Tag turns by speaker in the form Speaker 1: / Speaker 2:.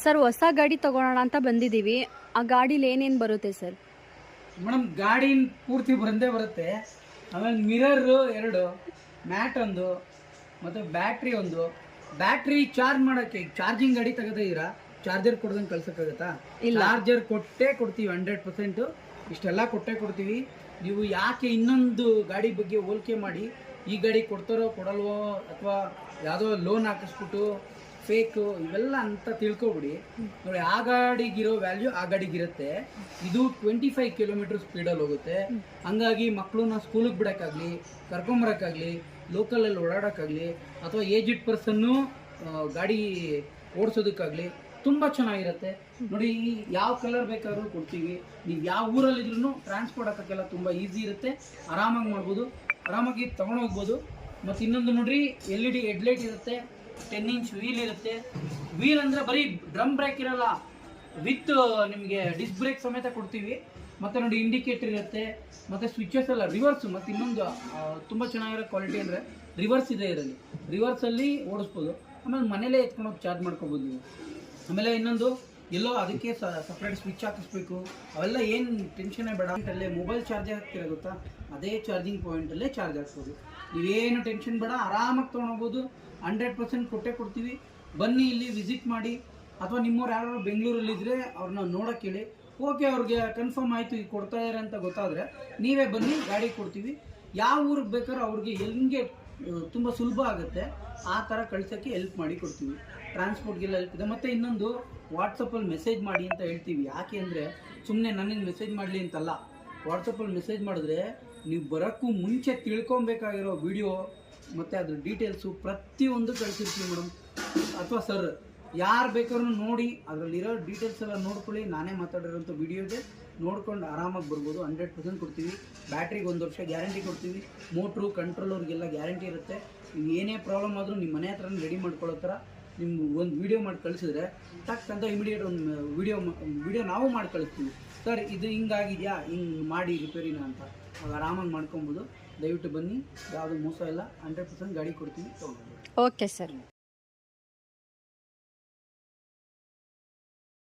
Speaker 1: Sir ಹೊಸ ಗಾಡಿ ತಗೊಳ್ಳೋಣ ಅಂತ ಬಂದಿದ್ದೀವಿ. ಆ ಗಾಡೀಲಿ ಏನೇನು ಬರುತ್ತೆ ಸರ್?
Speaker 2: ಮೇಡಮ್ ಗಾಡಿ ಪೂರ್ತಿ ಬಂದೇ ಬರುತ್ತೆ. ಆಮೇಲೆ ಮಿರರು 2, ಮ್ಯಾಟ್ 1, ಮತ್ತು ಬ್ಯಾಟ್ರಿ 1. ಬ್ಯಾಟ್ರಿ ಚಾರ್ಜ್ ಮಾಡೋಕ್ಕೆ ಚಾರ್ಜಿಂಗ್ ಗಾಡಿ ತೆಗೆದಿದ್ದೀರಾ, ಚಾರ್ಜರ್ ಕೊಡ್ದಂಗೆ ಕಳ್ಸೋಕ್ಕಾಗತ್ತಾ? ಚಾರ್ಜರ್ ಕೊಟ್ಟೇ ಕೊಡ್ತೀವಿ 100%. ಇಷ್ಟೆಲ್ಲ ಕೊಟ್ಟೇ ಕೊಡ್ತೀವಿ. ನೀವು ಯಾಕೆ ಇನ್ನೊಂದು ಗಾಡಿ ಬಗ್ಗೆ ಹೋಲಿಕೆ ಮಾಡಿ ಈ ಗಾಡಿ ಕೊಡ್ತಾರೋ ಕೊಡಲ್ವೋ ಅಥವಾ ಯಾವುದೋ ಲೋನ್ ಹಾಕಿಸ್ಬಿಟ್ಟು ಫೇಕು ಇವೆಲ್ಲ ಅಂತ ತಿಳ್ಕೊಬಿಡಿ. ನೋಡಿ, ಆ ಗಾಡಿಗಿರೋ ವ್ಯಾಲ್ಯೂ ಆ ಗಾಡಿಗಿರುತ್ತೆ. ಇದು 25 ಕಿಲೋಮೀಟರ್ ಸ್ಪೀಡಲ್ಲಿ ಹೋಗುತ್ತೆ. ಹಂಗಾಗಿ ಮಕ್ಕಳನ್ನ ಸ್ಕೂಲಿಗೆ ಬಿಡೋಕ್ಕಾಗಲಿ, ಕರ್ಕೊಂಬರೋಕ್ಕಾಗಲಿ, ಲೋಕಲಲ್ಲಿ ಓಡಾಡೋಕ್ಕಾಗಲಿ, ಅಥವಾ ಏಜ್ಡ್ ಪರ್ಸನ್ನು ಗಾಡಿ ಓಡಿಸೋದಕ್ಕಾಗಲಿ ತುಂಬ ಚೆನ್ನಾಗಿರುತ್ತೆ. ನೋಡಿ, ಯಾವ ಕಲರ್ ಬೇಕಾದ್ರೂ ಕೊಡ್ತೀವಿ. ನೀವು ಯಾವ ಊರಲ್ಲಿದ್ರೂ ಟ್ರಾನ್ಸ್ಪೋರ್ಟ್ ಹಾಕೋಕ್ಕೆಲ್ಲ ತುಂಬ ಈಸಿ ಇರುತ್ತೆ. ಆರಾಮಾಗಿ ಮಾಡ್ಬೋದು, ಆರಾಮಾಗಿ ತೊಗೊಂಡೋಗ್ಬೋದು. ಮತ್ತು ಇನ್ನೊಂದು ನೋಡ್ರಿ, LED ಹೆಡ್ಲೈಟ್ ಇರುತ್ತೆ, 10 ಇಂಚ್ ವೀಲ್ ಇರುತ್ತೆ. ವೀಲ್ ಅಂದರೆ ಬರೀ ಡ್ರಮ್ ಬ್ರೇಕ್ ಇರಲ್ಲ, ವಿತ್ ನಿಮಗೆ ಡಿಸ್ಕ್ ಬ್ರೇಕ್ ಸಮೇತ ಕೊಡ್ತೀವಿ. ಮತ್ತು ನೋಡಿ, ಇಂಡಿಕೇಟರ್ ಇರುತ್ತೆ, ಮತ್ತು ಸ್ವಿಚಸ್ ಎಲ್ಲ ರಿವರ್ಸು. ಮತ್ತು ಇನ್ನೊಂದು ತುಂಬ ಚೆನ್ನಾಗಿರೋ ಕ್ವಾಲಿಟಿ ಅಂದರೆ ರಿವರ್ಸ್ ಇದೆ ಇದರಲ್ಲಿ. ರಿವರ್ಸಲ್ಲಿ ಓಡಿಸ್ಬೋದು. ಆಮೇಲೆ ಮನೇಲೇ ಎತ್ಕೊಂಡೋಗಿ ಚಾರ್ಜ್ ಮಾಡ್ಕೊಬೋದು ನೀವು. ಆಮೇಲೆ ಇನ್ನೊಂದು, ಎಲ್ಲೋ ಅದಕ್ಕೆ ಸಪ್ರೇಟ್ ಸ್ವಿಚ್ ಹಾಕಿಸ್ಬೇಕು, ಅವೆಲ್ಲ ಏನು ಟೆನ್ಷನ್ನೇ ಬೇಡ. ಅಲ್ಲೇ ಮೊಬೈಲ್ ಚಾರ್ಜ್ ಹಾಕ್ತಿರ ಗೊತ್ತಾ, ಅದೇ ಚಾರ್ಜಿಂಗ್ ಪಾಯಿಂಟಲ್ಲೇ ಚಾರ್ಜ್ ಹಾಕ್ಬೋದು. ನೀವೇನು ಟೆನ್ಷನ್ ಬೇಡ, ಆರಾಮಾಗಿ ತೊಗೊಳ್ಬೋದು. 100% ಕೊಟ್ಟೇ ಕೊಡ್ತೀವಿ. ಬನ್ನಿ, ಇಲ್ಲಿ ವಿಸಿಟ್ ಮಾಡಿ. ಅಥವಾ ನಿಮ್ಮವ್ರು ಯಾರು ಬೆಂಗಳೂರಲ್ಲಿದ್ದರೆ ಅವ್ರನ್ನ ನೋಡೋಕ್ಕೆ ಹೇಳಿ. ಓಕೆ, ಅವ್ರಿಗೆ ಕನ್ಫರ್ಮ್ ಆಯಿತು ಈಗ ಕೊಡ್ತಾ ಇದ್ದಾರೆ ಅಂತ ಗೊತ್ತಾದರೆ ನೀವೇ ಬನ್ನಿ, ಗಾಡಿ ಕೊಡ್ತೀವಿ. ಯಾವ ಊರಿಗೆ ಬೇಕಾದ್ರೂ ಅವ್ರಿಗೆ ಹೆಂಗೆ ತುಂಬ ಸುಲಭ ಆಗುತ್ತೆ ಆ ಥರ ಕಳ್ಸೋಕ್ಕೆ ಹೆಲ್ಪ್ ಮಾಡಿ ಕೊಡ್ತೀವಿ. ಟ್ರಾನ್ಸ್ಪೋರ್ಟ್ಗೆಲ್ಲ ಹೆಲ್ಪ್ ಇದೆ. ಮತ್ತು ಇನ್ನೊಂದು, ವಾಟ್ಸಪ್ಪಲ್ಲಿ ಮೆಸೇಜ್ ಮಾಡಿ ಅಂತ ಹೇಳ್ತೀವಿ. ಯಾಕೆ ಅಂದರೆ ಸುಮ್ಮನೆ ನನಗೆ ಮೆಸೇಜ್ ಮಾಡಲಿ ಅಂತಲ್ಲ. ವಾಟ್ಸಪ್ಪಲ್ಲಿ ಮೆಸೇಜ್ ಮಾಡಿದ್ರೆ ನೀವು ಬರೋಕ್ಕೂ ಮುಂಚೆ ತಿಳ್ಕೊಬೇಕಾಗಿರೋ ವಿಡಿಯೋ ಮತ್ತು ಅದ್ರ ಡೀಟೇಲ್ಸು ಪ್ರತಿಯೊಂದು ಕಳಿಸಿರ್ತೀವಿ ಮೇಡಮ್. ಅಥವಾ ಸರ್, ಯಾರು ಬೇಕಾದ್ರೂ ನೋಡಿ ಅದರಲ್ಲಿರೋ ಡೀಟೇಲ್ಸ್ ಎಲ್ಲ ನೋಡ್ಕೊಳ್ಳಿ. ನಾನೇ ಮಾತಾಡಿರೋಂಥ ವಿಡಿಯೋಗೆ ನೋಡ್ಕೊಂಡು ಆರಾಮಾಗಿ ಬರ್ಬೋದು. 100% ಕೊಡ್ತೀವಿ. ಬ್ಯಾಟ್ರಿಗೆ 1 ವರ್ಷ ಗ್ಯಾರಂಟಿ ಕೊಡ್ತೀವಿ. ಮೋಟ್ರು ಕಂಟ್ರೋಲರ್ಗೆಲ್ಲ ಗ್ಯಾರಂಟಿ ಇರುತ್ತೆ. ನೀವು ಏನೇ ಪ್ರಾಬ್ಲಮ್ ಆದರೂ ನಿಮ್ಮ ಮನೆ ಹತ್ರನೇ ರೆಡಿ ಮಾಡ್ಕೊಳ್ಳೋ ಥರ ನಿಮ್ಗೆ ಒಂದು ವೀಡಿಯೋ ಮಾಡಿ ಕಳಿಸಿದ್ರೆ ಟಕ್ ಅಂತ ಇಮಿಡಿಯೇಟ್ ಒಂದು ವಿಡಿಯೋ ನಾವು ಮಾಡಿ ಕಳಿಸ್ತೀವಿ. ಸರ್, ಇದು ಹಿಂಗಾಗಿದೆಯಾ, ಹಿಂಗೆ ಮಾಡಿ ರಿಪೇರಿನ ಅಂತ ಆಗ ಆರಾಮಾಗಿ ಮಾಡ್ಕೊಬೋದು. ದಯವಿಟ್ಟು ಬನ್ನಿ, ಯಾವುದು ಮೋಸ ಇಲ್ಲ. 100% ಗಾಡಿ ಕೊಡ್ತೀವಿ, ತೊಗೊಂಡು.
Speaker 1: Okay sir.